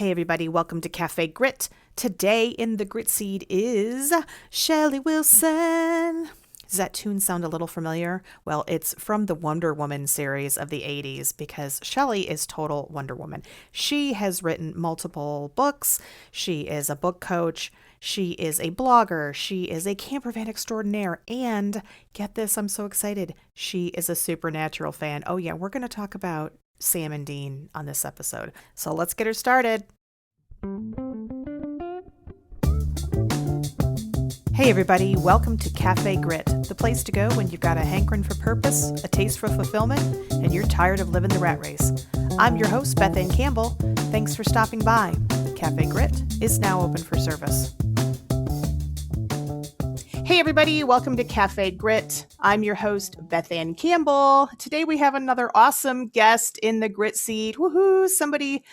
Hey everybody, welcome to Café Grit. Today in the Grit Seed is Shelley Wilson. Does that tune sound a little familiar? Well, it's from the Wonder Woman series of the 80s because Shelley is total Wonder Woman. She has written multiple books. She is a book coach. She is a blogger. She is a campervan extraordinaire. And get this, I'm so excited. She is a Supernatural fan. Oh yeah, we're going to talk about Sam and Dean on this episode. So let's get her started. Hey everybody, welcome to Café Grit, the place to go when you've got a hankering for purpose, a taste for fulfillment, and you're tired of living the rat race. I'm your host, Beth Anne Campbell. Thanks for stopping by. Café Grit is now open for service. Hey everybody, welcome to Café Grit. I'm your host, Beth Anne Campbell. Today we have another awesome guest in the Grit Seed. Woohoo! Somebody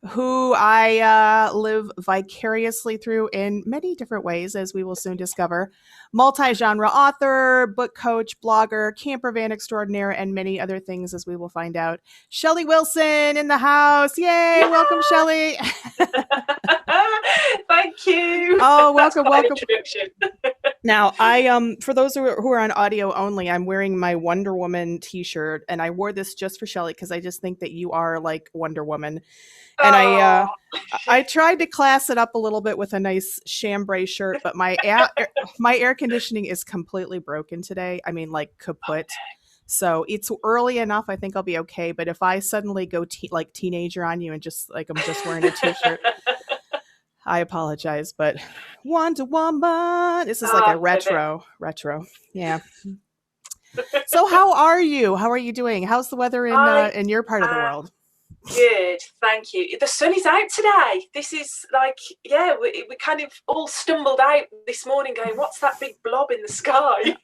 who I live vicariously through in many different ways, as we will soon discover. Multi-genre author, book coach, blogger, campervan extraordinaire, and many other things, as we will find out. Shelley Wilson in the house. Yay! Yeah. Welcome, Shelley. Thank you. Oh, welcome. Introduction. Now, for those who are on audio only, I'm wearing my Wonder Woman t-shirt, and I wore this just for Shelley because I just think that you are like Wonder Woman. And I tried to class it up a little bit with a nice chambray shirt, but my air conditioning is completely broken today. I mean, like kaput. So it's early enough. I think I'll be okay. But if I suddenly go like teenager on you and just like I'm just wearing a t-shirt, I apologize. But Wonder Woman, this is like a retro. Yeah. So how are you? How are you doing? How's the weather in your part of the world? Good, thank you. The sun is out today. This is like, yeah, we kind of all stumbled out this morning going, what's that big blob in the sky?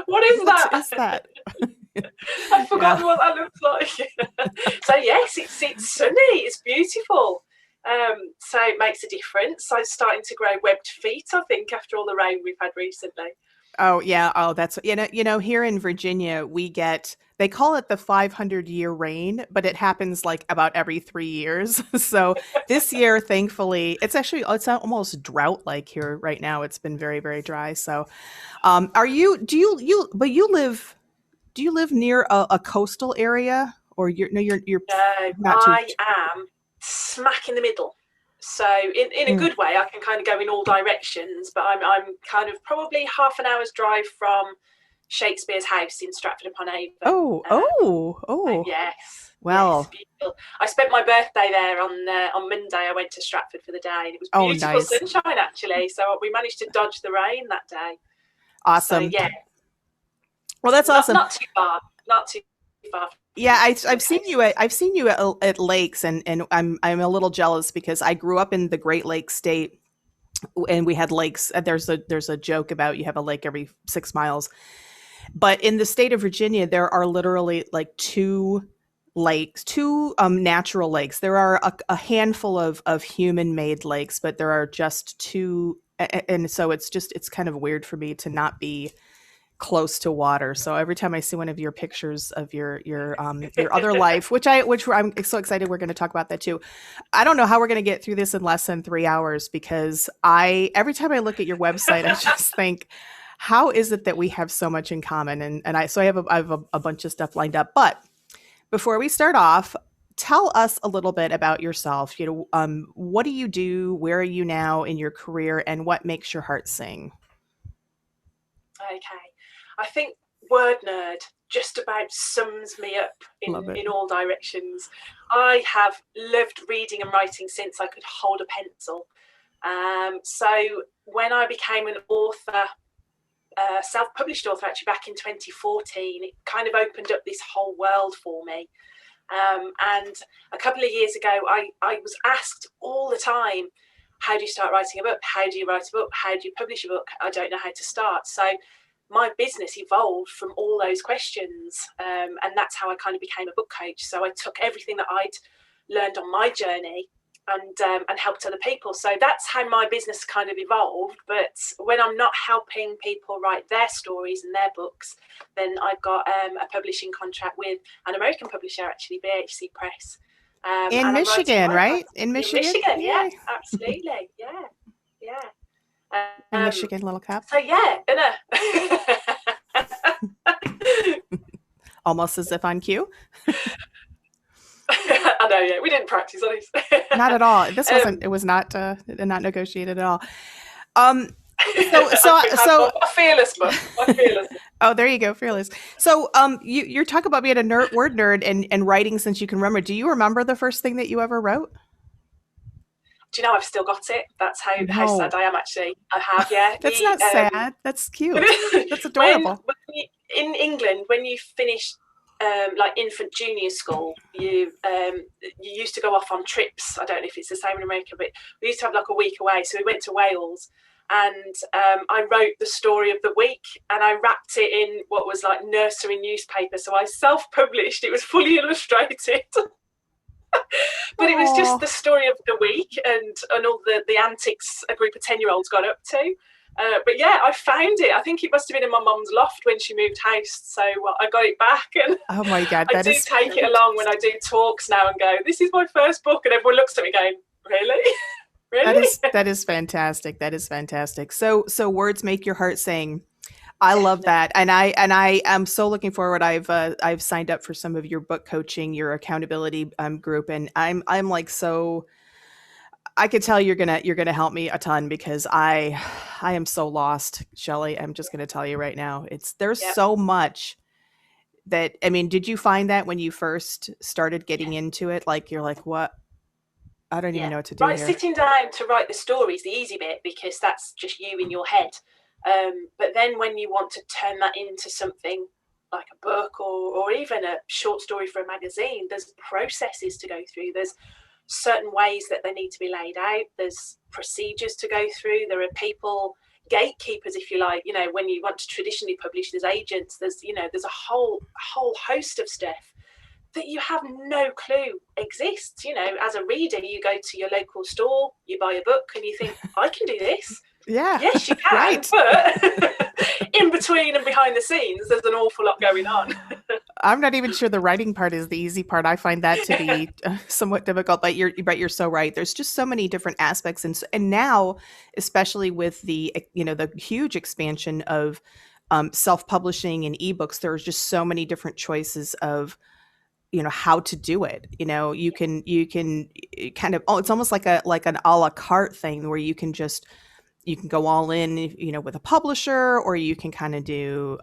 What is that? I've forgotten what that looks like. So yes, it's sunny, it's beautiful. So it makes a difference. I'm starting to grow webbed feet, I think, after all the rain we've had recently. Oh yeah. Oh, that's, you know, here in Virginia, they call it the 500-year rain, but it happens like about every 3 years. So this year, thankfully, it's almost drought-like here right now. It's been very, very dry. So, do you live near a coastal area, or you're not too? I am smack in the middle. So in a good way, I can kind of go in all directions, but I'm kind of probably half an hour's drive from Shakespeare's house in Stratford-upon-Avon. Oh. Yes. Well, yes, I spent my birthday there on Monday. I went to Stratford for the day, and it was beautiful sunshine actually. So we managed to dodge the rain that day. Awesome. So, yeah. Well, that's awesome. Not too far. Yeah, I've seen you at lakes, and I'm a little jealous because I grew up in the Great Lakes state, and we had lakes. There's a joke about you have a lake every 6 miles, but in the state of Virginia, there are literally like two natural lakes. There are a handful of human-made lakes, but there are just two, and so it's kind of weird for me to not be close to water. So every time I see one of your pictures of your other life, which I'm so excited we're going to talk about that too. I don't know how we're going to get through this in less than 3 hours because every time I look at your website, I just think, how is it that we have so much in common? And I have a bunch of stuff lined up. But before we start off, tell us a little bit about yourself. You know, what do you do? Where are you now in your career? And what makes your heart sing? Okay. I think word nerd just about sums me up in all directions. I have loved reading and writing since I could hold a pencil. So when I became an author, self-published author actually back in 2014, it kind of opened up this whole world for me. And a couple of years ago, I was asked all the time, how do you start writing a book? How do you write a book? How do you publish a book? I don't know how to start. So my business evolved from all those questions, and that's how I kind of became a book coach. So I took everything that I'd learned on my journey and helped other people. So that's how my business kind of evolved. But when I'm not helping people write their stories and their books, then I've got a publishing contract with an American publisher, actually, BHC Press. In Michigan, right? In Michigan? Yeah, absolutely. Yeah. In Michigan, little cap. So yeah, Almost as if on cue. I know, yeah. We didn't practice on this. Not at all. This wasn't. It was not negotiated at all. So a fearless book. Oh, there you go, fearless. So, you're talking about being a word nerd and writing since you can remember. Do you remember the first thing that you ever wrote? Do you know I've still got it? That's how sad I am. Actually, I have. Yeah, that's not sad. That's cute. That's adorable. In England, when you finish like infant junior school, you used to go off on trips. I don't know if it's the same in America, but we used to have like a week away. So we went to Wales, and I wrote the story of the week, and I wrapped it in what was like nursery newspaper. So I self-published. It was fully illustrated. But it was just the story of the week and all the antics a group of 10-year-olds got up to. But yeah, I found it. I think it must have been in my mum's loft when she moved house. So I got it back, and oh my God, I do take it along when I do talks now and go, "This is my first book," and everyone looks at me going, "Really?" Really? That is fantastic. That is fantastic. So words make your heart sing. I love that, and I am so looking forward. I've signed up for some of your book coaching, your accountability group, and I'm like, so I could tell you're gonna help me a ton, because I am so lost, Shelley. I'm just gonna tell you right now. There's so much that, I mean, did you find that when you first started getting into it, like you're like, what? I don't even know what to do here. Sitting down to write the story is the easy bit, because that's just you in your head. But then when you want to turn that into something like a book or even a short story for a magazine, there's processes to go through. There's certain ways that they need to be laid out. There's procedures to go through. There are people, gatekeepers, if you like. You know, when you want to traditionally publish, there's agents. There's a whole host of stuff that you have no clue exists. You know, as a reader, you go to your local store, you buy a book, and you think, I can do this. Yeah. Yes, you can. Right. But in between and behind the scenes, there's an awful lot going on. I'm not even sure the writing part is the easy part. I find that to be somewhat difficult, but you're so right. There's just so many different aspects. And now, especially with the huge expansion of self-publishing and ebooks, there's just so many different choices of, how to do it. You can kind of, it's almost like an a la carte thing, where you can go all in, with a publisher, or you can kind of do,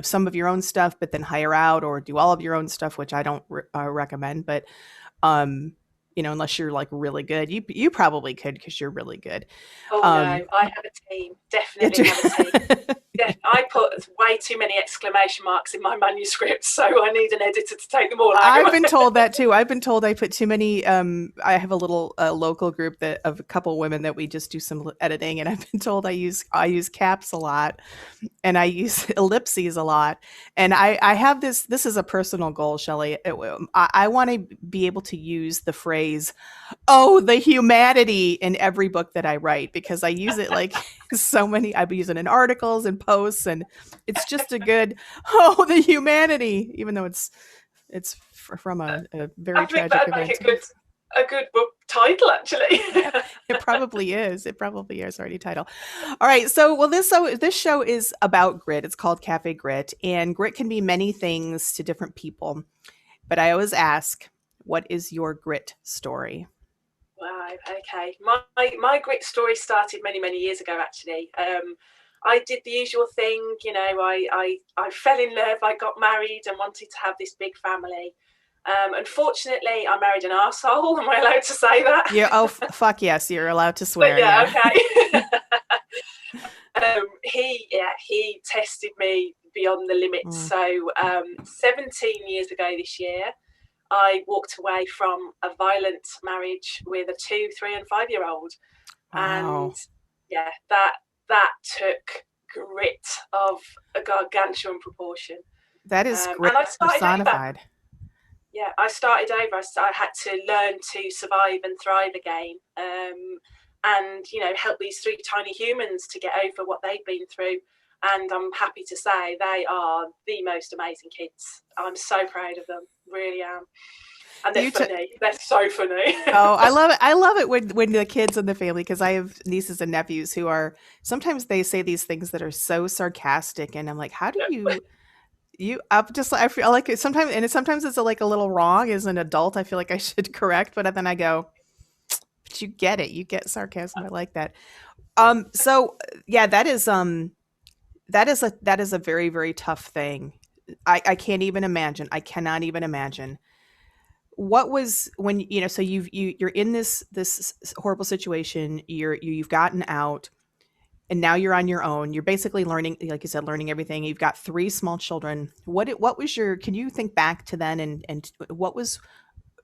some of your own stuff, but then hire out, or do all of your own stuff, which I don't recommend. But, unless you're like really good, you probably could, because you're really good. Oh no, I have a team. Definitely have a team. Yeah, I put way too many exclamation marks in my manuscript, so I need an editor to take them all out. I've been told that too. I've been told I put too many. I have a little local group of a couple of women that we just do some editing, and I've been told I use caps a lot, and I use ellipses a lot. And I have this. This is a personal goal, Shelley. I want to be able to use the phrase, "Oh, the humanity," in every book that I write, because I use it like so many. I've been using it in articles and posts, and it's just a good, "Oh, the humanity," even though it's from a very tragic event. A good book title, actually. Yeah, it probably is. It probably is already title. All right. So this show is about grit. It's called Café Grit, and grit can be many things to different people. But I always ask, what is your grit story? Wow. Okay. My grit story started many, many years ago, actually. I did the usual thing. I fell in love. I got married and wanted to have this big family. Unfortunately, I married an arsehole. Am I allowed to say that? Yeah. Oh, fuck yes, you're allowed to swear. But yeah. Okay. He tested me beyond the limits. So 17 years ago this year, I walked away from a violent marriage with a 2, 3, and 5-year-old. Wow. And yeah, that took grit of a gargantuan proportion. That is grit personified. Yeah, I started over. I had to learn to survive and thrive again, and help these 3 tiny humans to get over what they've been through. And I'm happy to say they are the most amazing kids. I'm so proud of them, really am. And they're funny. They're so funny. Oh, I love it. I love it when the kids in the family, because I have nieces and nephews who are, sometimes they say these things that are so sarcastic, and I'm like, how do I'm just, I feel like it sometimes, and sometimes it's like a little wrong as an adult. I feel like I should correct, but then I go, but you get it. You get sarcasm. I like that. So yeah, that is a very, very tough thing. I can't even imagine. I cannot even imagine. What was when, so you're in this horrible situation, you've gotten out, and now you're on your own. You're basically learning, like you said, learning everything. You've got 3 small children. What was can you think back to then, and what was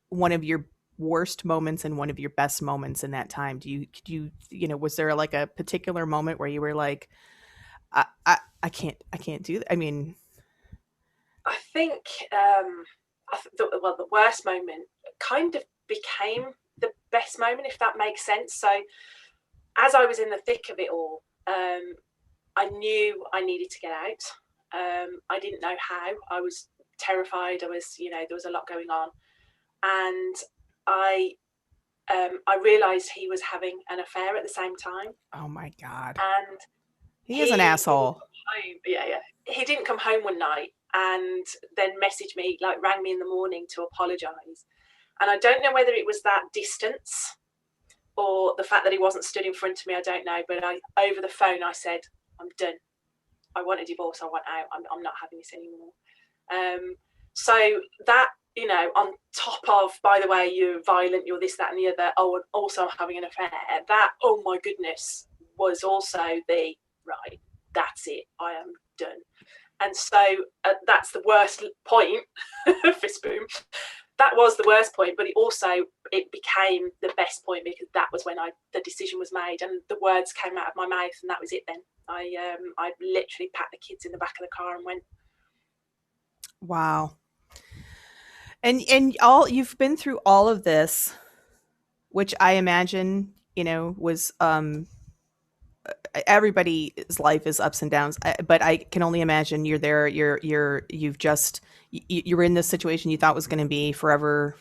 one of your worst moments and one of your best moments in that time? Was there like a particular moment where you were like, I can't do that? I mean, I think the worst moment kind of became the best moment, if that makes sense. So as I was in the thick of it all, I knew I needed to get out. I didn't know how. I was terrified. There was a lot going on, and I realized he was having an affair at the same time. Oh my God. And he is an asshole. Yeah. He didn't come home one night and then messaged me, like rang me in the morning to apologize. And I don't know whether it was that distance or the fact that he wasn't stood in front of me. I don't know. But over the phone, I said, I'm done. I want a divorce. I want out. I'm not having this anymore. So that, on top of, by the way, you're violent, you're this, that, and the other. Oh, and also I'm having an affair. That, oh my goodness, was also the, right, that's it. I am done. And so that's the worst point. Fist boom. That was the worst point, but it became the best point, because that was when the decision was made and the words came out of my mouth, and that was it then. I literally packed the kids in the back of the car and went. Wow. And you've been through all of this, which I imagine, was everybody's life is ups and downs, but I can only imagine you're there, you were in this situation you thought was going to be forever,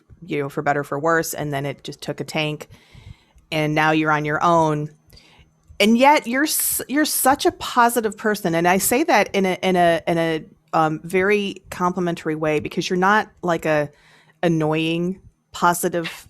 for better, for worse. And then it just took a tank, and now you're on your own. And yet you're such a positive person. And I say that in a very complimentary way, because you're not like a annoying, positive,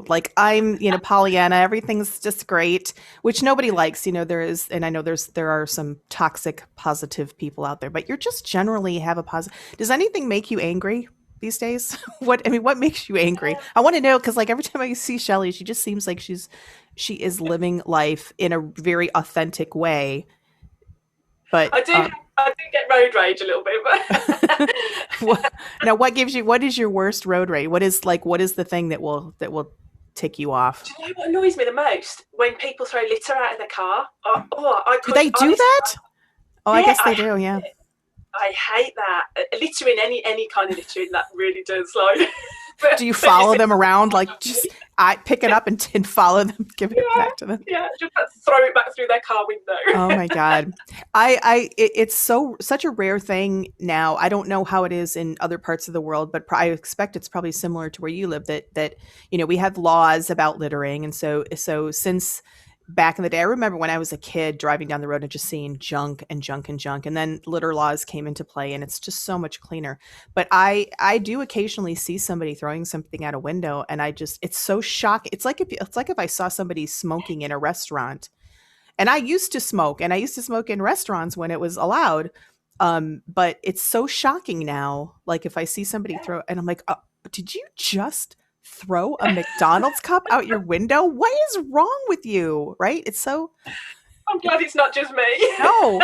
like I'm, Pollyanna, everything's just great, which nobody likes, there is, and I know there are some toxic positive people out there, but you're just generally have a positive. Does anything make you angry these days? What makes you angry? I want to know, because like every time I see Shelley, she just seems like she is living life in a very authentic way. But I do get road rage a little bit, but now what is your worst road rage? What is the thing that will tick you off? Do you know what annoys me the most? When people throw litter out of the car. Do they do that? Oh, yeah, I guess they do. Yeah. I hate that. Littering, any kind of littering, that really does. Like, do you follow them around? Like, just I pick it up and follow them, give it back to them. Yeah, just throw it back through their car window. Oh my God. It's such a rare thing now. I don't know how it is in other parts of the world, but I expect it's probably similar to where you live, that we have laws about littering. And so since back in the day, I remember when I was a kid driving down the road and just seeing junk and junk and junk, and then litter laws came into play, and it's just so much cleaner. But I do occasionally see somebody throwing something out a window, and it's so shocking. It's like if I saw somebody smoking in a restaurant, and I used to smoke in restaurants when it was allowed. But it's so shocking now. Like if I see somebody throw, and I'm like, did you just throw a McDonald's cup out your window? What is wrong with you? Right? It's so. I'm glad it's not just me. No.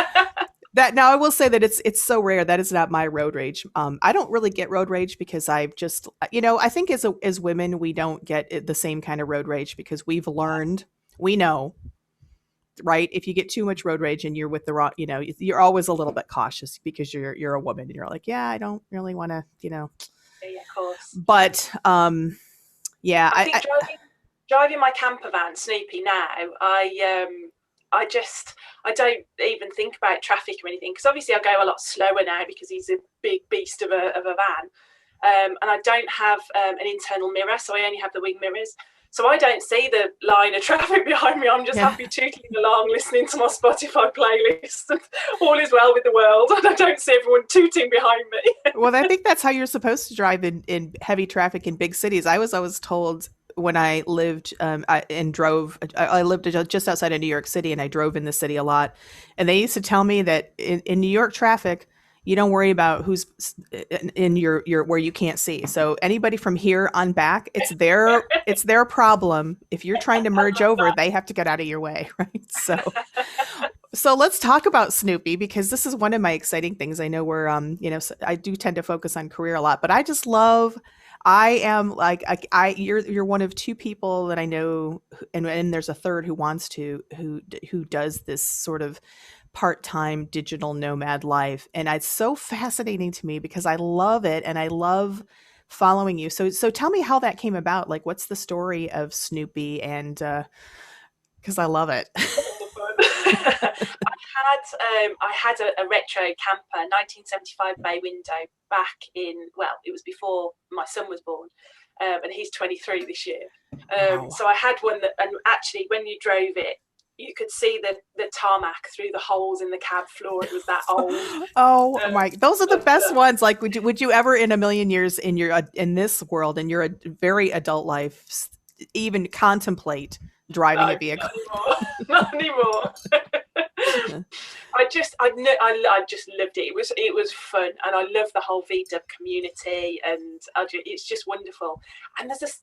Now I will say that it's so rare. That is not my road rage. I don't really get road rage because I've just, I think as women, we don't get the same kind of road rage because we've learned, we know, right? If you get too much road rage and you're with the wrong, you're always a little bit cautious because you're a woman and you're like, yeah, I don't really want to, Yeah, of course. But, yeah, I think driving my camper van, Snoopy, now, I don't even think about traffic or anything, because obviously I go a lot slower now because he's a big beast of a van. and I don't have an internal mirror, so I only have the wing mirrors. So I don't see the line of traffic behind me. I'm just happy tootling along, listening to my Spotify playlist. And all is well with the world. And I don't see everyone tooting behind me. Well, I think that's how you're supposed to drive in heavy traffic in big cities. I was told when I lived I lived just outside of New York City, and I drove in the city a lot. And they used to tell me that in New York traffic, you don't worry about who's in your where you can't see. So anybody from here on back, it's their problem. If you're trying to merge over, they have to get out of your way, right? So let's talk about Snoopy, because this is one of my exciting things. I know we're I do tend to focus on career a lot, but I just love. I am like you're one of two people that I know, and there's a third who does this sort of part-time digital nomad life, and it's so fascinating to me because I love it and I love following you. So tell me how that came about. Like, what's the story of Snoopy? And because I love it. I had a retro camper, 1975 bay window, back in, well, it was before my son was born, and he's 23 this year. Wow. So I had one that, and actually when you drove it, you could see the tarmac through the holes in the cab floor. It was that old. Oh my! Those are the best ones. Like, would you ever in a million years in this world, in your very adult life, even contemplate driving a vehicle? Not anymore. I just loved it. It was fun, and I love the whole VW community, and it's just wonderful. And there's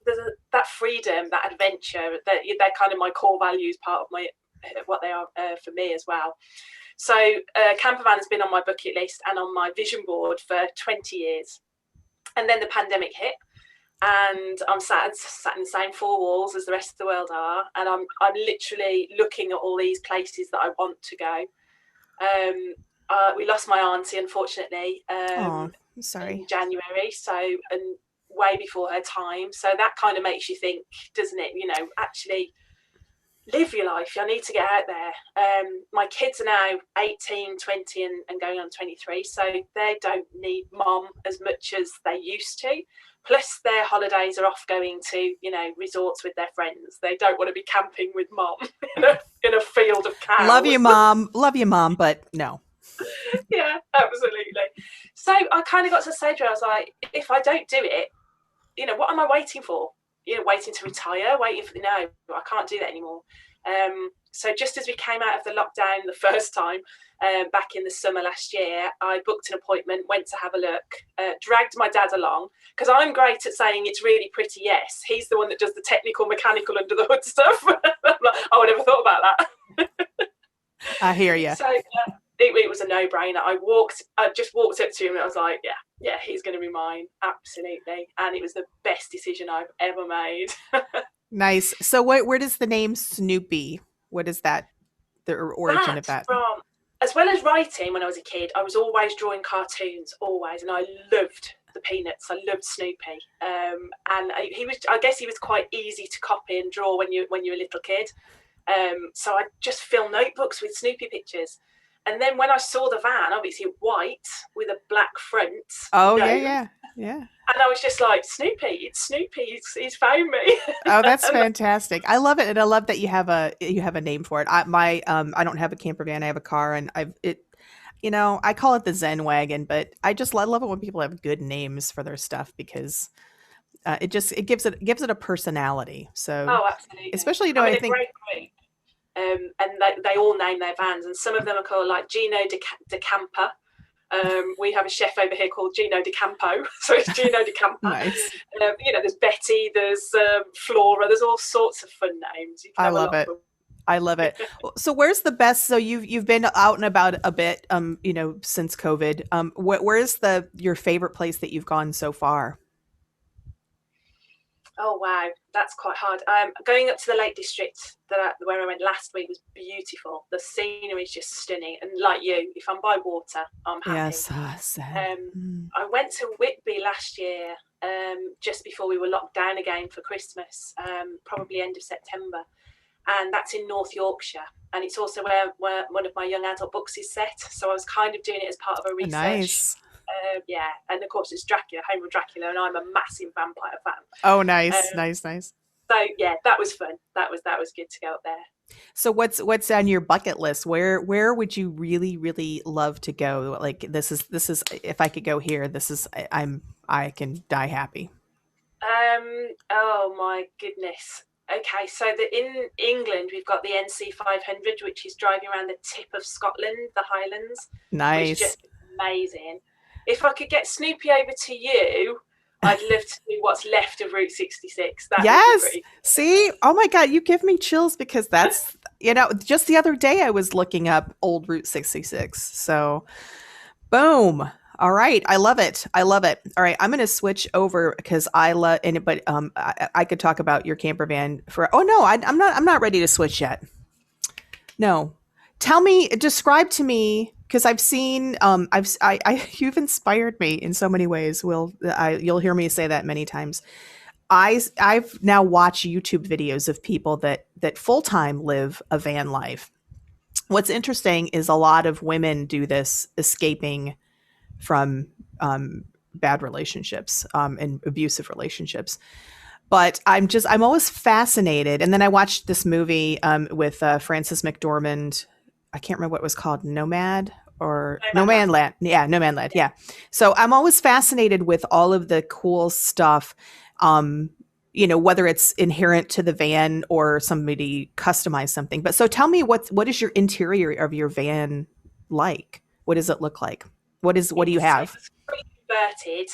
that freedom, that adventure, they're kind of my core values, part of what they are for me as well. So Campervan has been on my bucket list and on my vision board for 20 years, and then the pandemic hit. And I'm sat in the same four walls as the rest of the world are, and I'm literally looking at all these places that I want to go. We lost my auntie, unfortunately, I'm sorry, in January, and way before her time. So that kind of makes you think, doesn't it? Actually live your life. I need to get out there. My kids are now 18, 20 and going on 23, so they don't need mom as much as they used to. Plus their holidays are off going to, resorts with their friends. They don't want to be camping with mom in a field of cows. Love you, mom, but no. Yeah, absolutely. So I kind of got to the stage where I was like, if I don't do it, what am I waiting for? Waiting to retire, no, I can't do that anymore. So just as we came out of the lockdown the first time, back in the summer last year, I booked an appointment, went to have a look, dragged my dad along, because I'm great at saying it's really pretty, yes. He's the one that does the technical, mechanical, under the hood stuff. I never thought about that. I hear you. So it was a no-brainer. I just walked up to him and I was like, yeah, he's going to be mine. Absolutely. And it was the best decision I've ever made. Nice. So where does the name Snoopy, what is that, the origin of that? As well as writing, when I was a kid, I was always drawing cartoons, always. And I loved the Peanuts. I loved Snoopy. And I guess he was quite easy to copy and draw when you're a little kid. So I just fill notebooks with Snoopy pictures. And then when I saw the van, obviously white with a black front. Oh, yeah. And I was just like, Snoopy, it's Snoopy. He's found me. Oh, that's fantastic. I love it. And I love that you have a name for it. I don't have a camper van. I have a car, and I call it the Zen wagon, but I love it when people have good names for their stuff, because it gives it a personality. So, absolutely. Especially, I think. Great. And they all name their vans, and some of them are called like Gino de Camper. We have a chef over here called Gino de Campo, so it's Gino de Campo. Nice. There's Betty, there's Flora, there's all sorts of fun names. I love it. I love it. So where's the best? So you've been out and about a bit, since COVID. Where's your favorite place that you've gone so far? Oh wow, that's quite hard. Going up to the Lake District where I went last week was beautiful. The scenery is just stunning, and like you, if I'm by water, I'm happy. Yes, I went to Whitby last year, just before we were locked down again for Christmas, probably end of September, and that's in North Yorkshire, and it's also where one of my young adult books is set. So I was kind of doing it as part of a research Yeah, and of course it's Dracula, Home of Dracula, and I'm a massive vampire fan. Oh, nice, nice. So yeah, that was fun. That was good to go up there. So what's on your bucket list? Where would you really love to go? Like this is if I could go here, I can die happy. Oh my goodness. Okay, so in England we've got the NC 500, which is driving around the tip of Scotland, the Highlands, which is Nice. just amazing. If I could get Snoopy over to you, I'd love to do what's left of Route 66. That would be Yes. pretty. See? Oh my God, you give me chills because that's, just the other day I was looking up old Route 66. So, boom. All right. I love it. I love it. All right. I'm going to switch over because I love and but I could talk about your camper van for oh no, I'm not ready to switch yet. No. Tell me, describe to me because I've seen you've inspired me in so many ways. You'll hear me say that many times. I've now watched YouTube videos of people that full-time live a van life. What's interesting is a lot of women do this escaping from bad relationships and abusive relationships. But I'm always fascinated. And then I watched this movie with Frances McDormand. I can't remember what it was called, Nomad or No Man Land. Yeah, No Man Land. Yeah. So I'm always fascinated with all of the cool stuff. Whether it's inherent to the van or somebody customized something. But so tell me what is your interior of your van like? What does it look like? What do you have? It's pretty converted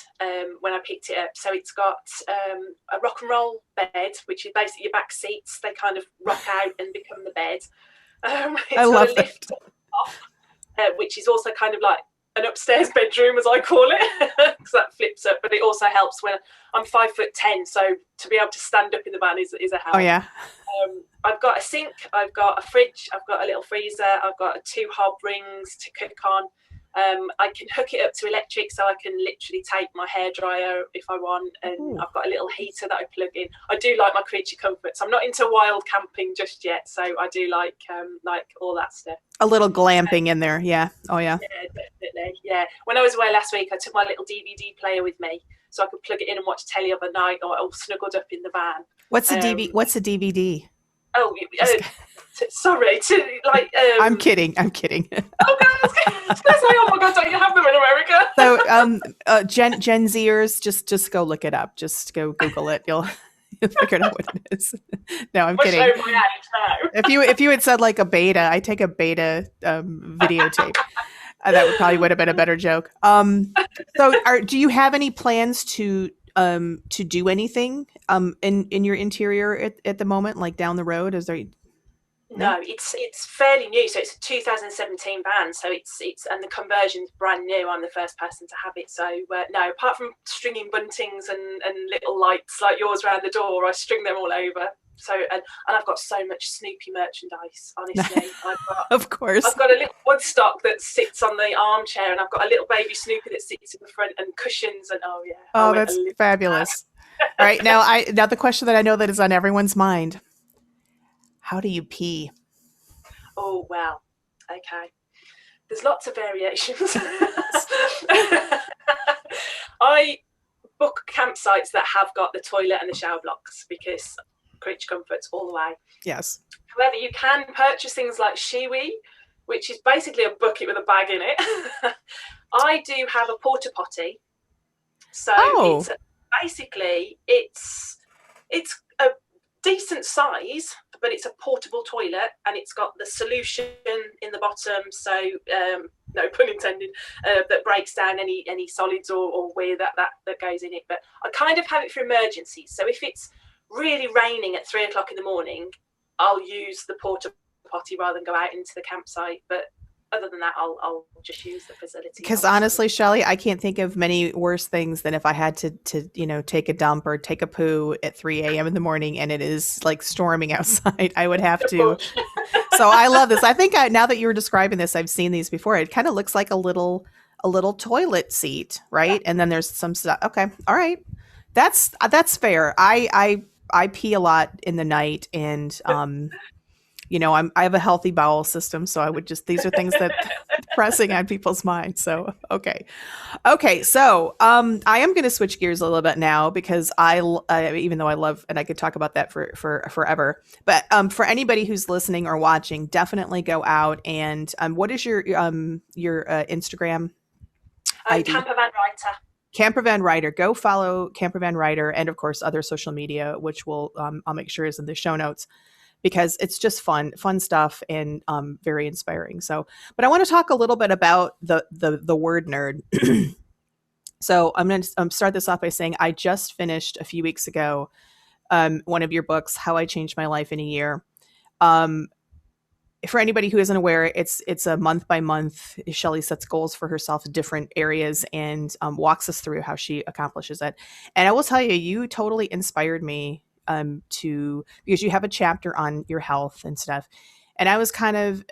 when I picked it up. So it's got a rock and roll bed, which is basically your back seats. They kind of rock out and become the bed. It's got a lift up, which is also kind of like an upstairs bedroom, as I call it, because that flips up. But it also helps when I'm 5'10", so to be able to stand up in the van is a help. Oh yeah. I've got a sink, I've got a fridge, I've got a little freezer, I've got 2 hob rings to cook on. I can hook it up to electric, so I can literally take my hairdryer if I want, and Ooh. I've got a little heater that I plug in. I do like my creature comforts. I'm not into wild camping just yet, so I do like all that stuff. A little glamping in there, yeah. Oh yeah. Yeah, definitely. Yeah. When I was away last week, I took my little DVD player with me, so I could plug it in and watch telly overnight, or all snuggled up in the van. What's a DVD? Oh, sorry. I'm kidding. Oh, God, I was gonna say, oh my God, don't you have them in America? So, Gen Zers, just go look it up. Just go Google it. You'll figure out what it is. No, I'm kidding. Over my age now. If you had said like a beta, I take a beta videotape. That would have been a better joke. Do you have any plans to do anything in your interior at the moment, like down the road? Is there? No, it's fairly new. So it's a 2017 van. So it's and the conversion's brand new. I'm the first person to have it. So no, apart from stringing buntings and little lights like yours around the door, I string them all over. So and I've got so much Snoopy merchandise. Honestly, of course, I've got a little Woodstock that sits on the armchair, and I've got a little baby Snoopy that sits in the front, and cushions, and oh yeah. Oh, that's fabulous. All right, now the question that I know that is on everyone's mind: how do you pee? Oh well, okay. There's lots of variations. I book campsites that have got the toilet and the shower blocks because creature comforts all the way. Yes. However, you can purchase things like Shiwi, which is basically a bucket with a bag in it. I do have a porta potty, so it's a decent size, but it's a portable toilet, and it's got the solution in the bottom, so no pun intended, that breaks down any solids or weir that goes in it. But I kind of have it for emergencies. So if it's really raining at 3 o'clock in the morning, I'll use the porta potty rather than go out into the campsite. But other than that, I'll just use the facility. Because honestly, Shelley, I can't think of many worse things than if I had to take a dump or take a poo at 3 a.m. in the morning and it is like storming outside. I would have to. So I love this. I think now that you were describing this, I've seen these before. It kind of looks like a little toilet seat, right? Yeah. And then there's some stuff. Okay, all right, that's fair. I pee a lot in the night, and I have a healthy bowel system, so I would these are things that pressing on people's minds. So, okay. So, I am going to switch gears a little bit now because even though I love, and I could talk about that for forever, but, for anybody who's listening or watching, definitely go out and, what is your Instagram ID? Campervan Writer. Campervan Writer. Go follow Campervan Writer, and of course other social media, which I'll make sure is in the show notes, because it's just fun stuff and very inspiring. So, but I want to talk a little bit about the word nerd. So I'm going to start this off by saying I just finished a few weeks ago one of your books, How I Changed My Life in a Year. For anybody who isn't aware, it's a month by month. Shelley sets goals for herself in different areas and walks us through how she accomplishes it. And I will tell you, you totally inspired me because you have a chapter on your health and stuff. And I was kind of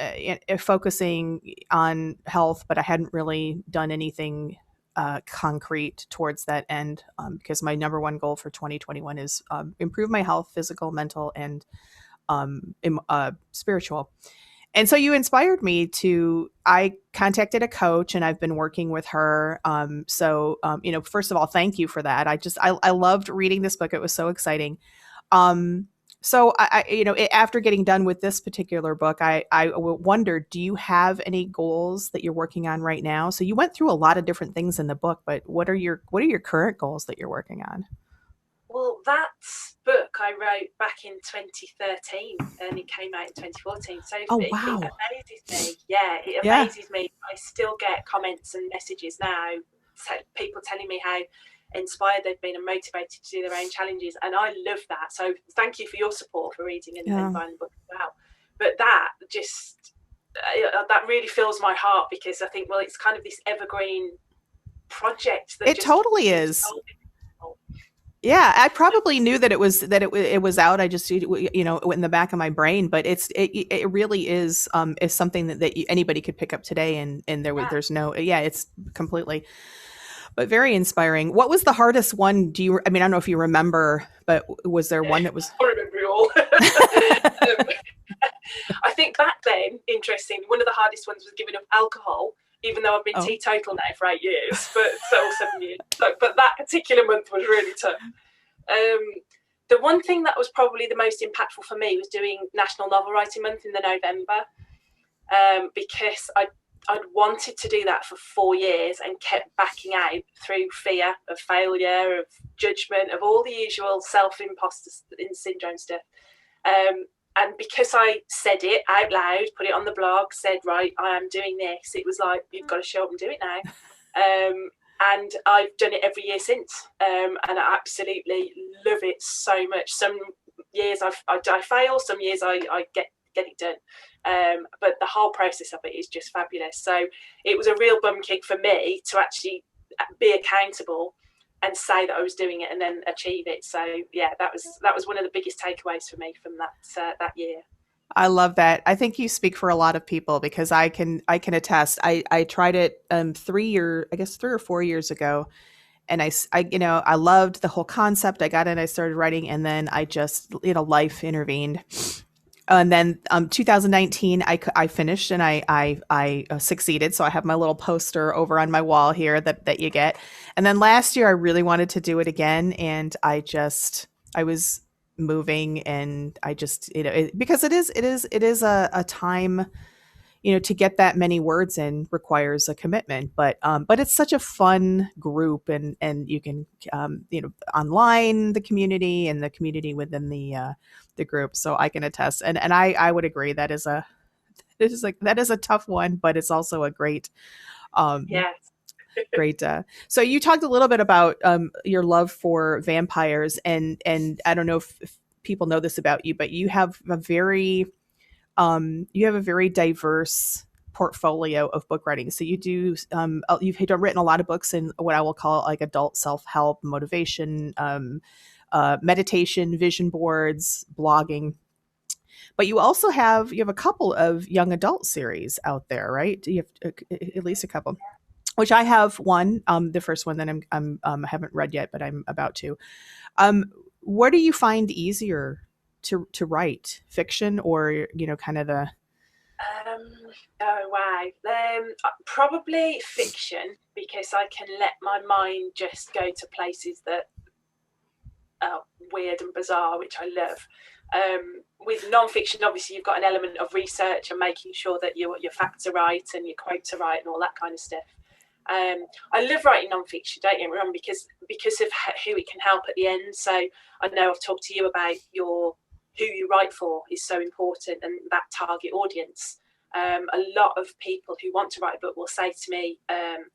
focusing on health, but I hadn't really done anything concrete towards that end, because my number one goal for 2021 is improve my health, physical, mental, and spiritual. And so you inspired me I contacted a coach and I've been working with her. First of all, thank you for that. I loved reading this book. It was so exciting. So after getting done with this particular book, I wondered, do you have any goals that you're working on right now? So you went through a lot of different things in the book, but what are your current goals that you're working on? Well, that book I wrote back in 2013 and it came out in 2014. So wow. It amazes me. Yeah, it amazes me. I still get comments and messages now, people telling me how inspired they've been and motivated to do their own challenges. And I love that. So thank you for your support for reading and buying the book as well. But that really fills my heart, because I think, well, it's kind of this evergreen project. That it totally is. Yeah, I probably knew that it was out. I just, in the back of my brain, but it really is something that anybody could pick up today, and there's no, it's completely, but very inspiring. What was the hardest one? I don't know if you remember, but was there one that was? I remember it all. I think back then, interesting, one of the hardest ones was giving up alcohol, even though I've been teetotal now for 8 years, but 7 years. But that particular month was really tough. The one thing that was probably the most impactful for me was doing National Novel Writing Month in the November, because I'd wanted to do that for 4 years and kept backing out through fear of failure, of judgment, of all the usual self-imposter syndrome stuff. And because I said it out loud, put it on the blog, said, right, I am doing this, it was like, you've got to show up and do it now. And I've done it every year since. And I absolutely love it so much. Some years I fail, some years I get it done. But the whole process of it is just fabulous. So it was a real bum kick for me to actually be accountable and say that I was doing it and then achieve it. So yeah, that was one of the biggest takeaways for me from that year. I love that. I think you speak for a lot of people, because I can attest. I tried it 3 or 4 years ago, and I loved the whole concept. I got in, I started writing, and then I just, life intervened. And then 2019, I finished and I succeeded. So I have my little poster over on my wall here that you get. And then last year I really wanted to do it again, and I was moving, and I just, because it is a time, to get that many words in requires a commitment, but it's such a fun group, and you can, online, the community and the community within the group. So I can attest. And I would agree that is a tough one, but it's also a great, yes. Great. So you talked a little bit about your love for vampires, and I don't know if people know this about you, but you have a very diverse portfolio of book writing. So you've written a lot of books in what I will call like adult self-help, motivation, meditation, vision boards, blogging. But you also have a couple of young adult series out there, right? You have at least a couple. Which I have one, the first one that I haven't read yet, but I'm about to. What do you find easier to write, fiction or kind of the? Oh wow. Probably fiction, because I can let my mind just go to places that are weird and bizarre, which I love. With non-fiction, obviously, you've got an element of research and making sure that your facts are right and your quotes are right and all that kind of stuff. I love writing non-fiction, don't get me wrong, because of who it can help at the end. So I know I've talked to you about who you write for is so important, and that target audience. A lot of people who want to write a book will say to me,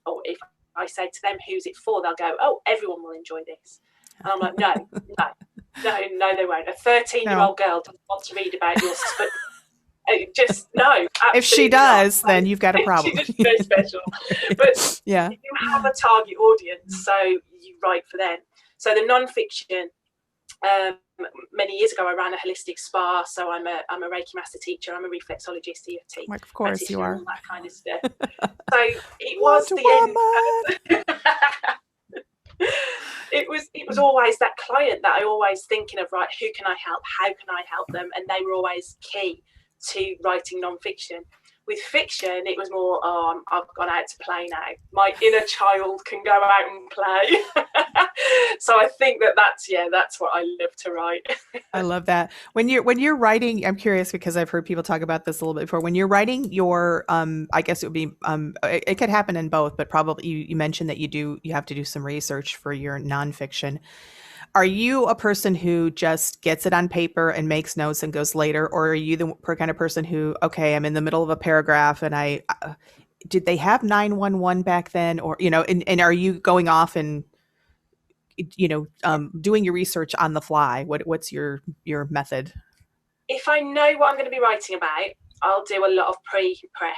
or if I say to them, who's it for? They'll go, oh, everyone will enjoy this. And I'm like, no, they won't. A 13-year-old girl doesn't want to read about your just no. If she does, then you've got a problem. She's just very special. But yeah, you have a target audience, so you write for them. So the non-fiction, many years ago, I ran a holistic spa. So I'm a Reiki master teacher. I'm a reflexologist, EFT. Of course you are. All that kind of stuff. So it was the end. It was always that client that I always thinking of, right, who can I help? How can I help them? And they were always key to writing non-fiction. With fiction, it was more, I've gone out to play now. My inner child can go out and play. So I think that's what I love to write. I love that. When you're writing, I'm curious because I've heard people talk about this a little bit before. When you're writing your, I guess it would be, it could happen in both, but probably you mentioned that you have to do some research for your nonfiction. Are you a person who just gets it on paper and makes notes and goes later? Or are you the kind of person who, okay, I'm in the middle of a paragraph and did they have 911 back then? Or, and are you going off and, doing your research on the fly? What's your method? If I know what I'm going to be writing about, I'll do a lot of pre-prep.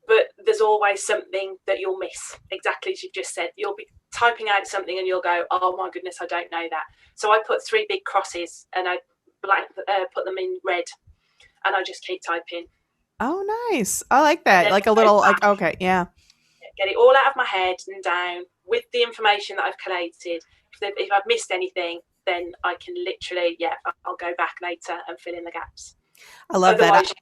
But there's always something that you'll miss, exactly as you've just said. You'll be typing out something and you'll go, oh my goodness, I don't know that. So I put 3 big crosses and I put them in red and I just keep typing. Oh, nice. I like that. Like a little, okay, yeah. Get it all out of my head and down with the information that I've collated. If I've missed anything, then I can literally, I'll go back later and fill in the gaps. I love that.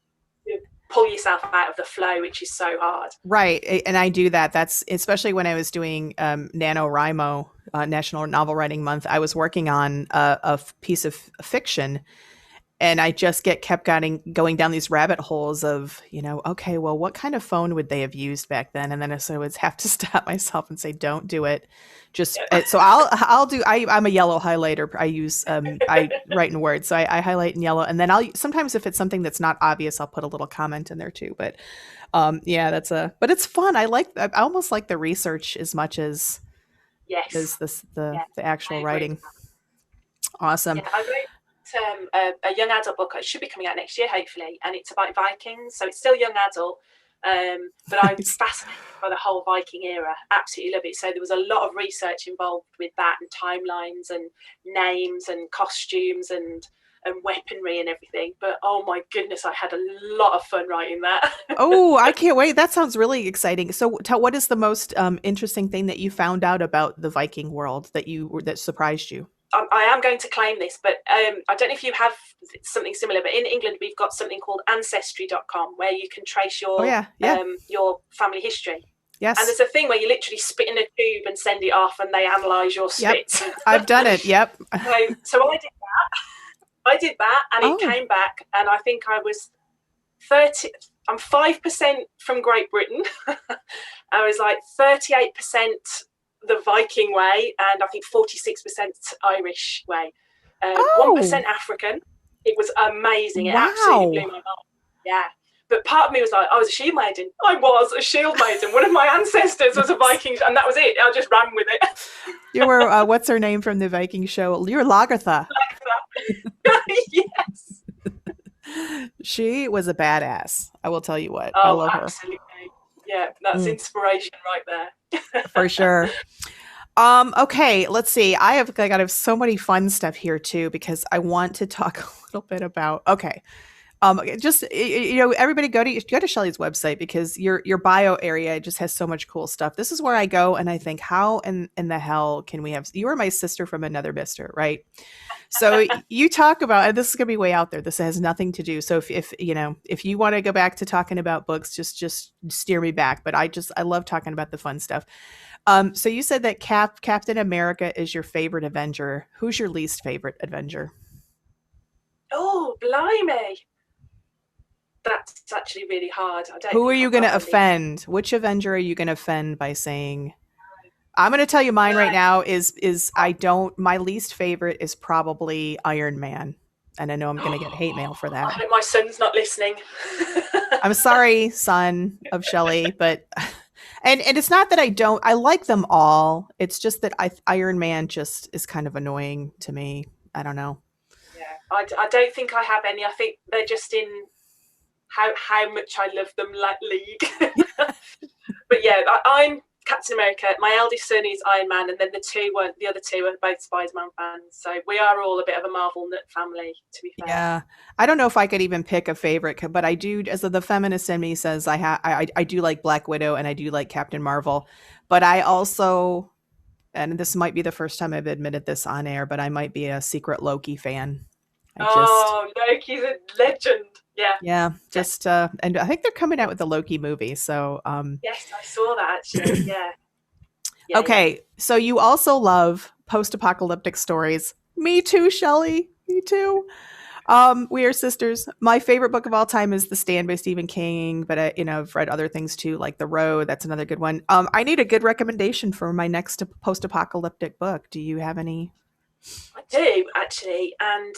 You pull yourself out of the flow, which is so hard. Right. And I do that. That's especially when I was doing NaNoWriMo, National Novel Writing Month. I was working on a piece of fiction. And I just kept going down these rabbit holes of, okay, well, what kind of phone would they have used back then? And then I would have to stop myself and say, don't do it. So I'm a yellow highlighter. I write in Word. So I highlight in yellow. And then sometimes if it's something that's not obvious, I'll put a little comment in there too. But but it's fun. I almost like the research as much as the actual writing. Awesome. Yeah, I wrote a young adult book. It should be coming out next year, hopefully, and it's about Vikings. So it's still young adult, but I'm fascinated by the whole Viking era. Absolutely love it. So there was a lot of research involved with that, and timelines and names and costumes and weaponry and everything. But oh my goodness, I had a lot of fun writing that. Oh, I can't wait. That sounds really exciting. So what is the most interesting thing that you found out about the Viking world that surprised you? I am going to claim this, but I don't know if you have something similar, but in England, we've got something called ancestry.com where you can trace your family history. Yes. And there's a thing where you literally spit in a tube and send it off and they analyse your spit. Yep. I've done it. Yep. So I did that and it came back and I think I was 30. I'm 5% from Great Britain. I was like 38% the Viking way, and I think 46% Irish way, 1% African. It was amazing. It absolutely blew my mind. Yeah, but part of me was like, I was a shield maiden. I was a shield maiden. One of my ancestors was a Viking, and that was it. I just ran with it. You were what's her name from the Viking show? You're Lagertha. Yes. She was a badass. I will tell you what. Oh, I love absolutely. Her. Yeah, that's inspiration right there. For sure. Okay, let's see. I got so many fun stuff here too, because I want to talk a little bit about, Just everybody go to Shelley's website, because your bio area just has so much cool stuff. This is where I go and I think, how in the hell can we have, you are my sister from another mister, right? So you talk about, and this is gonna be way out there, this has nothing to do. So if you want to go back to talking about books, just steer me back. But I love talking about the fun stuff. So you said that Captain America is your favorite Avenger. Who's your least favorite Avenger? Oh, blimey. That's actually really hard. I don't. Who are you going to offend? Which Avenger are you going to offend by saying? I'm going to tell you mine right now is my least favorite is probably Iron Man. And I know I'm going to get hate mail for that. I hope my son's not listening. I'm sorry, son of Shelley, but and it's not that I like them all. It's just that Iron Man just is kind of annoying to me. I don't know. Yeah, I don't think I have any. I think they're just in how much I love them league. But yeah, I'm Captain America. My eldest son is Iron Man, and then the other two are both Spider-Man fans. So we are all a bit of a Marvel nut family, to be fair. Yeah, I don't know if I could even pick a favorite, but I do. As the feminist in me says, I do like Black Widow and I do like Captain Marvel, but I also, and this might be the first time I've admitted this on air, but I might be a secret Loki fan. Loki's a legend. Yeah. Just and I think they're coming out with the Loki movie. So yes, I saw that actually. Yeah. Okay, so you also love post-apocalyptic stories. Me too, Shelley. Me too. We are sisters. My favorite book of all time is The Stand by Stephen King, but I've read other things too, like The Road. That's another good one. I need a good recommendation for my next post-apocalyptic book. Do you have any? I do actually, and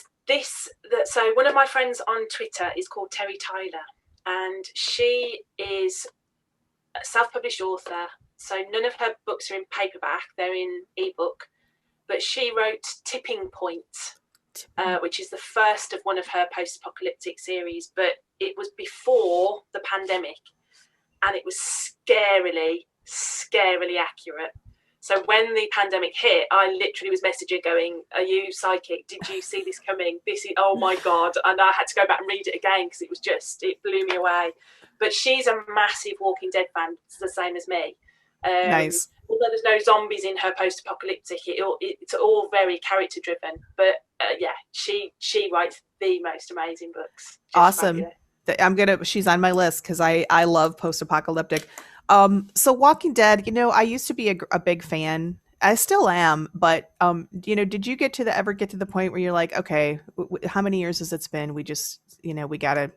so one of my friends on Twitter is called Terry Tyler, and she is a self-published author. So none of her books are in paperback; they're in ebook. But she wrote Tipping Point, which is the first of one of her post-apocalyptic series. But it was before the pandemic, and it was scarily accurate. So when the pandemic hit, I literally was messaging going, "Are you psychic? Did you see this coming? This is, oh my God." And I had to go back and read it again because it blew me away. But she's a massive Walking Dead fan. It's the same as me. Nice. Although there's no zombies in her post-apocalyptic, it's all very character-driven. But she writes the most amazing books. Just awesome. Fabulous. She's on my list because I love post-apocalyptic. So Walking Dead, I used to be a big fan. I still am, but did you ever get to the point where you're like, okay, how many years has it been? We just, we gotta.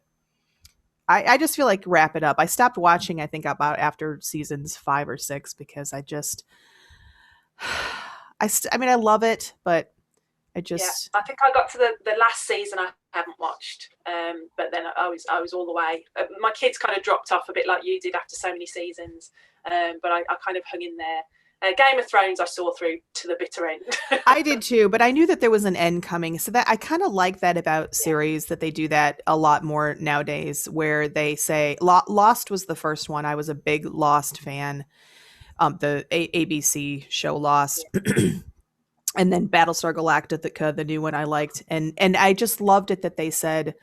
I just feel like wrap it up. I stopped watching, I think, about after seasons 5 or 6 because I just, I love it, but I just. Yeah, I think I got to the last season I haven't watched, but then I was all the way. My kids kind of dropped off a bit like you did after so many seasons, but I kind of hung in there. Game of Thrones I saw through to the bitter end. I did too, but I knew that there was an end coming. So that I kind of like that about series, that they do that a lot more nowadays, where they say Lost was the first one. I was a big Lost fan. The ABC show Lost. And then Battlestar Galactica, the new one I liked. And I just loved it that they said,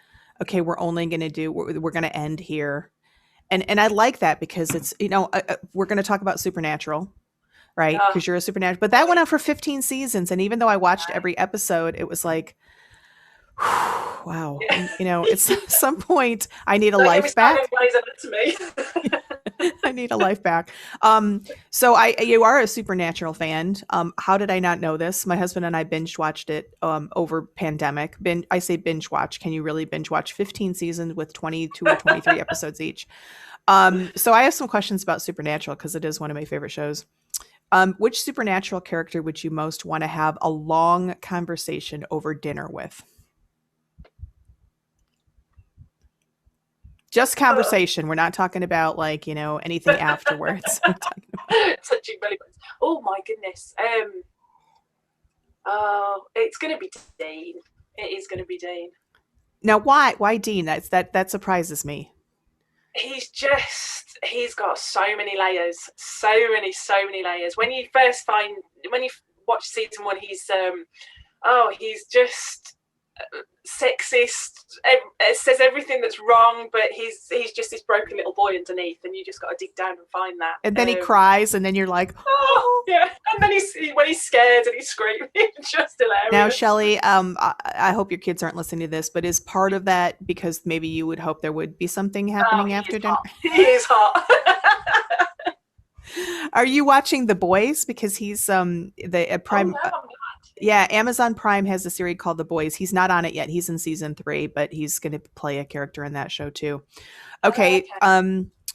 okay, we're going to end here. And I like that because it's, we're going to talk about Supernatural, right? Because you're a Supernatural. But that went on for 15 seasons. And even though I watched every episode, it was like, wow. And, at some point I need a life back. I need a life back. So you are a Supernatural fan. How did I not know this? My husband and I binge watched it over pandemic. I say binge watch. Can you really binge watch 15 seasons with 22 or 23 episodes each? So I have some questions about Supernatural because it is one of my favorite shows. Which Supernatural character would you most want to have a long conversation over dinner with? Just conversation. We're not talking about anything afterwards. Touching belly buttons. Oh my goodness. It's going to be Dean. It is going to be Dean. Now, why Dean? That surprises me. He's got so many layers. So many layers. When you watch season 1, he's just sexist, it says everything that's wrong, but he's just this broken little boy underneath, and you just got to dig down and find that. And then he cries, and then you're like, oh yeah. And then when he's scared and he's screaming, it's just hilarious. Now, Shelley, I hope your kids aren't listening to this, but is part of that because maybe you would hope there would be something happening after dinner? He is hot. Are you watching The Boys? Because he's the Prime. Oh, no, yeah, Amazon Prime has a series called The Boys. He's not on it yet. He's in season 3, but he's going to play a character in that show too. Okay.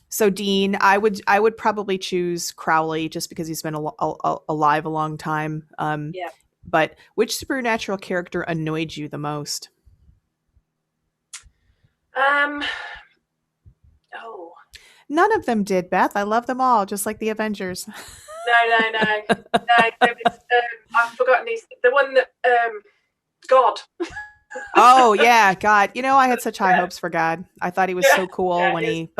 So Dean, I would probably choose Crowley just because he's been alive a long time. Yeah. But which supernatural character annoyed you the most? None of them did, Beth. I love them all, just like the Avengers. No. I've forgotten the one that God. Oh yeah, God. You know, I had such high hopes for God. I thought he was so cool when he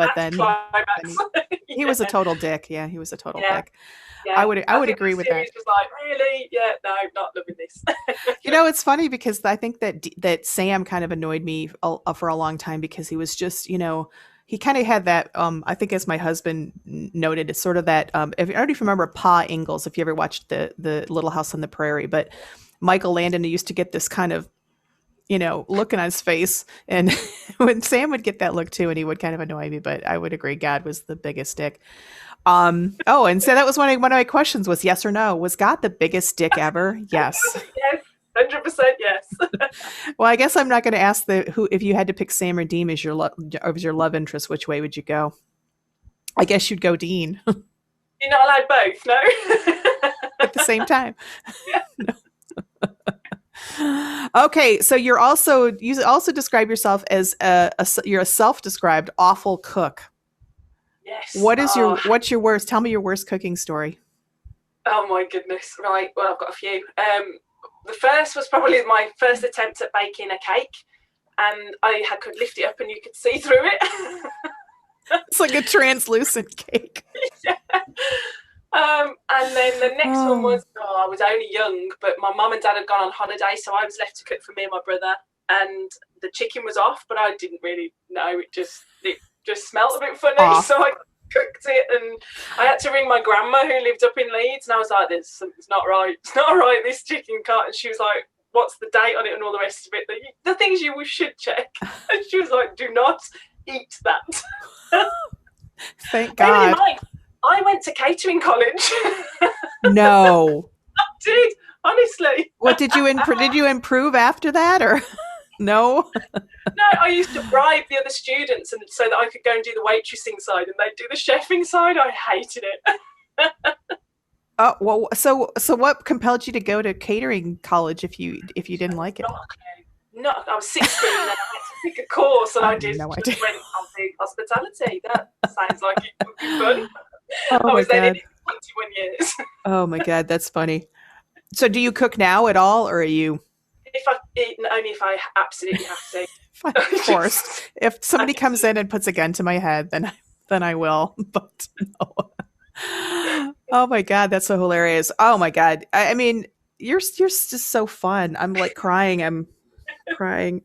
was a total dick. Yeah, he was a total dick. Yeah. I would agree with that. Was like, really? Yeah, no, I'm not loving this. You know, it's funny because I think that Sam kind of annoyed me for a long time because he was just, you know, he kind of had that, I think as my husband noted, it's sort of that, I don't know if you remember Pa Ingalls, if you ever watched the Little House on the Prairie, but Michael Landon used to get this kind of, you know, look on his face. And when Sam would get that look too, and he would kind of annoy me, but I would agree God was the biggest dick. And so that was one of my questions was yes or no. Was God the biggest dick ever? Yes. Yes. 100% yes. Well, I guess I'm not going to ask if you had to pick Sam or Dean as your love interest, which way would you go? I guess you'd go Dean. You're not allowed both, no? At the same time. Yeah. No. Okay, so you also describe yourself as you're a self-described awful cook. Yes. What's your worst? Tell me your worst cooking story. Oh my goodness. Right. Well, I've got a few. The first was probably my first attempt at baking a cake, and I could lift it up and you could see through it. It's like a translucent cake. Yeah. And then the next one was, I was only young, but my mum and dad had gone on holiday, so I was left to cook for me and my brother, and the chicken was off, but I didn't really know. It just smelled a bit funny, so I cooked it, and I had to ring my grandma who lived up in Leeds, and I was like, something's not right. It's not right, this chicken can't. And she was like, what's the date on it and all the rest of it? The things you should check. And she was like, do not eat that. Thank God. I went to catering college. No. I did, honestly. What did you improve after that, or no? No, I used to bribe the other students, and so that I could go and do the waitressing side, and they'd do the chefing side. I hated it. Well, so what compelled you to go to catering college if you didn't like it? No, I was 16 and I had to pick a course, and I did. No idea. Went on the hospitality. That sounds like it would be fun. Oh I was then in God. 21 years. Oh my God, that's funny. So do you cook now at all, or are you? Only if I absolutely have to. Of course. If somebody comes in and puts a gun to my head, then I will. But no. Oh my God, that's so hilarious. Oh my God. I mean, you're just so fun. I'm like crying. I'm crying.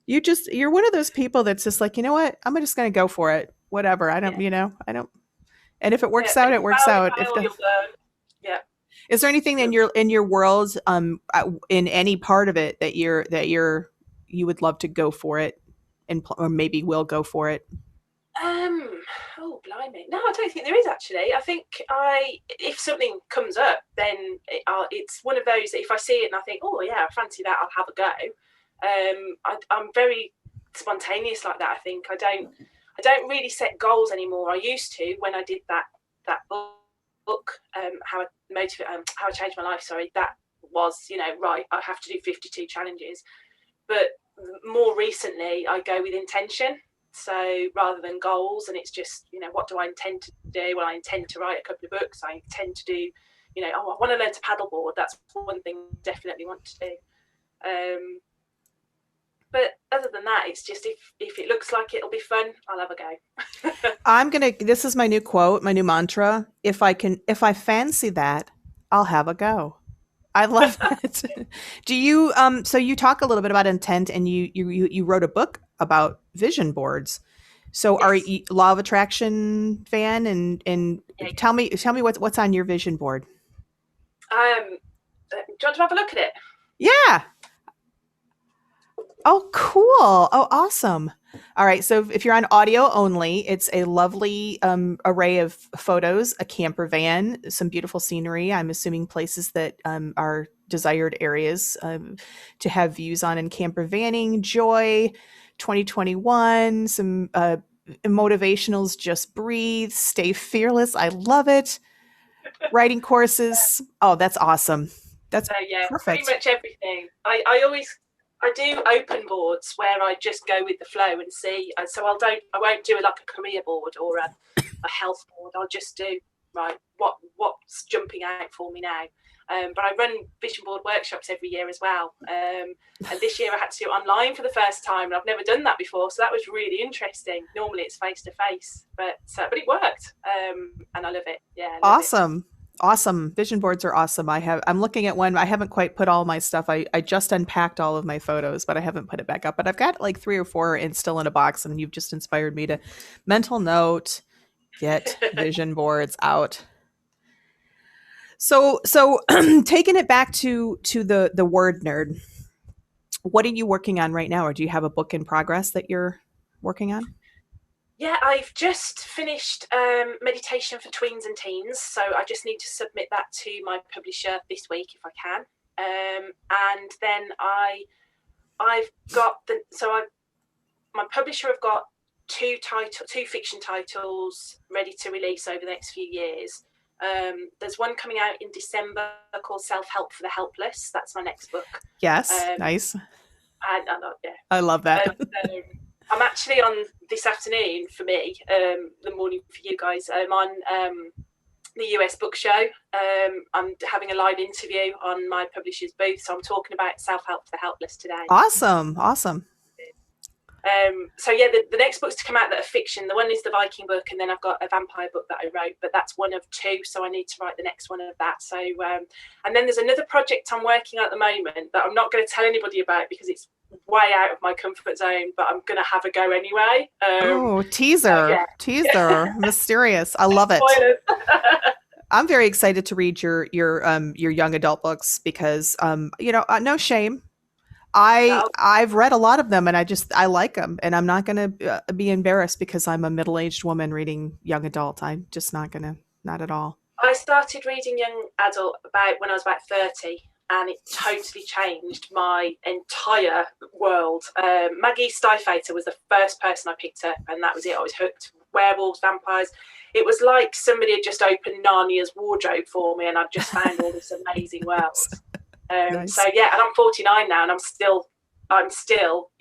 You're one of those people that's just like, you know what? I'm just going to go for it. Whatever. I don't. And if it works out, it works out. Yeah. Is there anything in your world, in any part of it that you would love to go for it, or maybe will go for it? Oh blimey! No, I don't think there is actually. I think if something comes up, then it's one of those that if I see it and I think, oh yeah, I fancy that, I'll have a go. I'm very spontaneous like that. I think I don't really set goals anymore. I used to when I did that book, how I changed my life. Sorry, that was right. I have to do 52 challenges, but more recently I go with intention. So rather than goals, and it's just what do I intend to do? Well, I intend to write a couple of books. I intend to do I want to learn to paddleboard. That's one thing I definitely want to do. But other than that, it's just if it looks like it'll be fun, I'll have a go. This is my new quote, my new mantra. If I fancy that, I'll have a go. I love it. Do you so you talk a little bit about intent, and you wrote a book about vision boards. So are Yes. you law of attraction fan, and Yeah, tell me what's on your vision board? do you want to have a look at it? Yeah. Oh, cool. Oh, awesome. All right. So if you're on audio only, it's a lovely array of photos, a camper van, some beautiful scenery. I'm assuming places that are desired areas to have views on in camper vanning, joy, 2021, some motivationals, just breathe, stay fearless. I love it. Writing courses. Oh, that's awesome. That's So yeah, pretty perfect. much everything. I do open boards where I just go with the flow and see. So I won't do like a career board or a health board. I'll just do right what's jumping out for me now. But I run vision board workshops every year as well. And this year I had to do it online for the first time, and I've never done that before, so that was really interesting. Normally it's face to face, but it worked, and I love it. Yeah, I love it. Awesome. Vision boards are awesome. I'm looking at one. I haven't quite put all my stuff. I just unpacked all of my photos, but I haven't put it back up. But I've got like 3 or 4 and still in a box, and you've just inspired me to mental note, get vision boards out. So taking it back to the word nerd, what are you working on right now, or do you have a book in progress that you're working on? Yeah, I've just finished meditation for tweens and teens, so I just need to submit that to my publisher this week if I can. And then I've got my publisher have got two fiction titles ready to release over the next few years. There's one coming out in December called Self-Help for the Helpless. That's my next book. Yes, nice. Yeah. I love that. I'm actually on this afternoon for me, the morning for you guys. I'm on the US Book Show. I'm having a live interview on my publisher's booth, so I'm talking about self-help for the helpless today. Awesome. So yeah, the next books to come out that are fiction. The one is the Viking book, and then I've got a vampire book that I wrote, but that's one of 2, so I need to write the next one of that. So and then there's another project I'm working on at the moment that I'm not going to tell anybody about because it's way out of my comfort zone, but I'm going to have a go anyway. Teaser, mysterious. I love it. I'm very excited to read your young adult books because no shame. I've read a lot of them, and I like them, and I'm not going to be embarrassed because I'm a middle-aged woman reading young adult. I'm just not at all. I started reading young adult when I was about 30, and it totally changed my entire world. Maggie Stiefvater was the first person I picked up, and that was it. I was hooked. Werewolves, vampires. It was like somebody had just opened Narnia's wardrobe for me, and I've just found all this amazing world. Nice. So yeah, and I'm 49 now, and I'm still,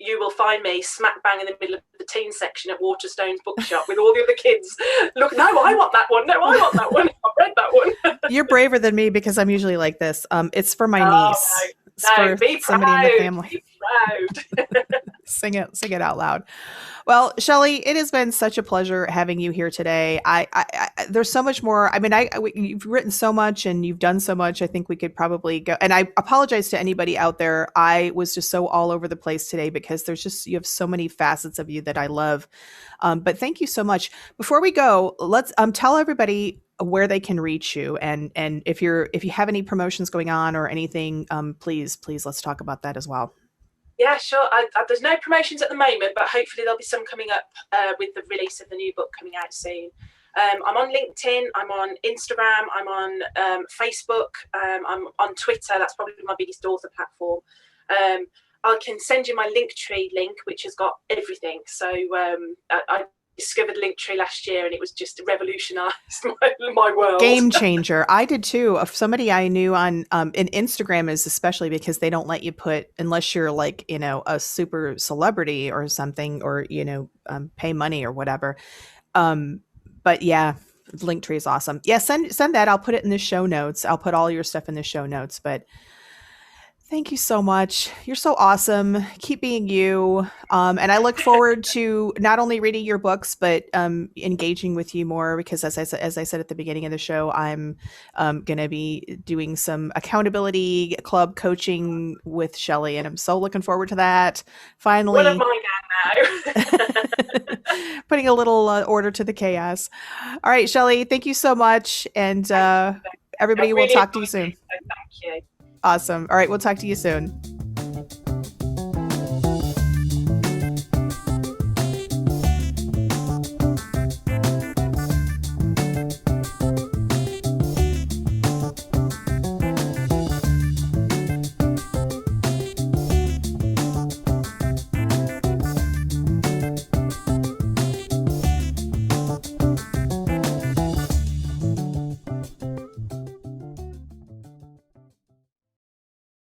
you will find me smack bang in the middle of the teen section at Waterstone's bookshop with all the other kids. Look, no, I want that one. No, I want that one. I've read that one. You're braver than me because I'm usually like this. It's for my niece. No, be proud. Somebody in the family. Be proud. Sing it out loud. Well, Shelley, it has been such a pleasure having you here today. I there's so much more. I mean, you've written so much and you've done so much. I think we could probably go. And I apologize to anybody out there. I was just so all over the place today because you have so many facets of you that I love. But thank you so much. Before we go, let's tell everybody where they can reach you, and if you have any promotions going on or anything, please let's talk about that as well. Yeah, sure. There's no promotions at the moment, but hopefully there'll be some coming up with the release of the new book coming out soon. I'm on LinkedIn, I'm on Instagram, I'm on Facebook, I'm on Twitter. That's probably my biggest author platform. I can send you my Linktree link, which has got everything. So I discovered Linktree last year, and it was just revolutionized my world. Game changer. I did too. Of somebody I knew on in Instagram is especially because they don't let you put, unless you're like, a super celebrity or something, or, pay money or whatever. But yeah, Linktree is awesome. Yeah. Send that. I'll put it in the show notes. I'll put all your stuff in the show notes, but Thank you so much. You're so awesome. Keep being you. And I look forward to not only reading your books, but engaging with you more because, as I said at the beginning of the show, I'm going to be doing some accountability club coaching with Shelley, and I'm so looking forward to that. Finally, one of my gang now. putting a little order to the chaos. All right, Shelley, thank you so much. And everybody will talk to you soon. Thank you. Awesome. All right, we'll talk to you soon.